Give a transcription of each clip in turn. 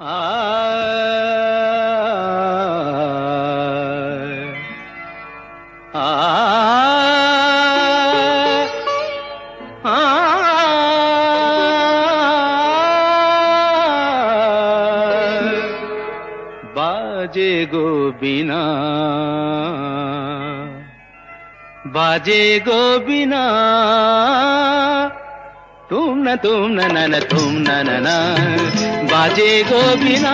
आ आ बाजे गो बिना, बाजे गो बिना, तुम न तुम न बाजे गो बिना,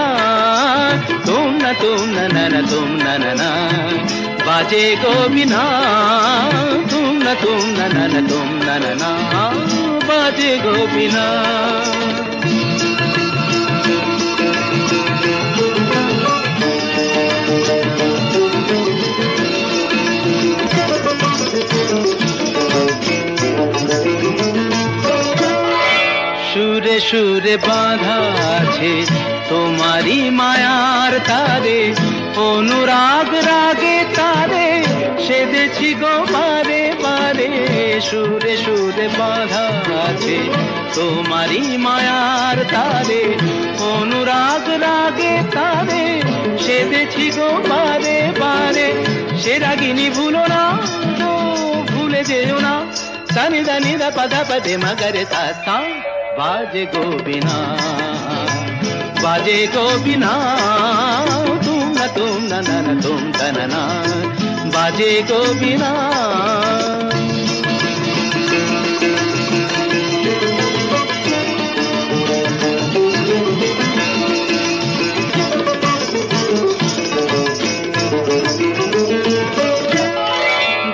तुम न तुम न बाजे गो बिना, तुम न बाजे गो बिना। সুরে সুরে বাঁধা আছে তোমারি মায়ার তারে, অনুরাগ রাগে তারে সেধেছি গো বারে বারে। সুরে সুরে বাঁধা আছে তোমারি মায়ার তারে, অনুরাগ রাগে তারে সেধেছি গো বারে বারে। সে রাগিনী ভুলো না, তো ভুলে যেও না, সানি দানি দা পদা পদে মগরে তা। बाजे गो बिना, बाजे गो बिना, तुम न तुम न बाजे गो बिना।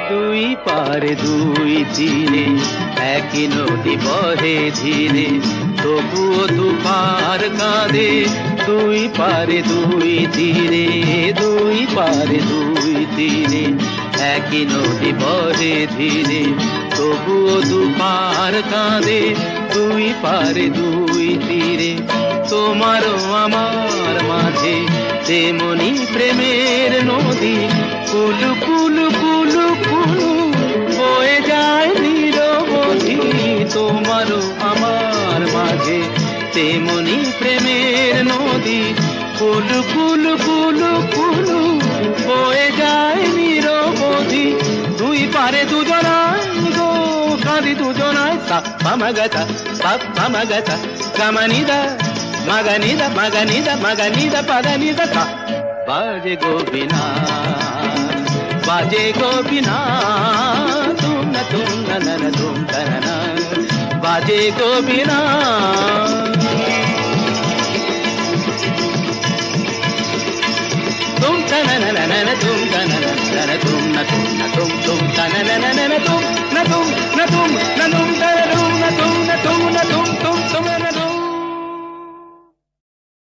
দুই পারে দুই তীরে একই নদী বহে ধীরে, তবুও দুপার কাঁদে। দুই পারে দুই তীরে, দুই পারে দুই তীরে একই নদী বহে ধীরে, তবুও দুপার কাঁদে। দুই পারে দুই তীরে তোমারও আমার মাঝে তেমনি প্রেমের নদী, কুলু কুলু কুলু কুলু বয়ে যায় নিরবধি। তোমারও আমার মাঝে তেমনি প্রেমের নদী, কুলু কুলু কুলু কুলু বয়ে যায় নিরবধি। দুই পারে দুজনায় গো কাঁদি দুজনায়, সাপ্পা মাগাতা সাপ্পা মাগাতা গামানিদা মাগানিদা মাগানিদা মাগানিদা পাদানিদা কা। बाजे गो बिना, बाजे गो बिना, तुम न तुम न बाजे गो बिना। तुम न तुम न तुम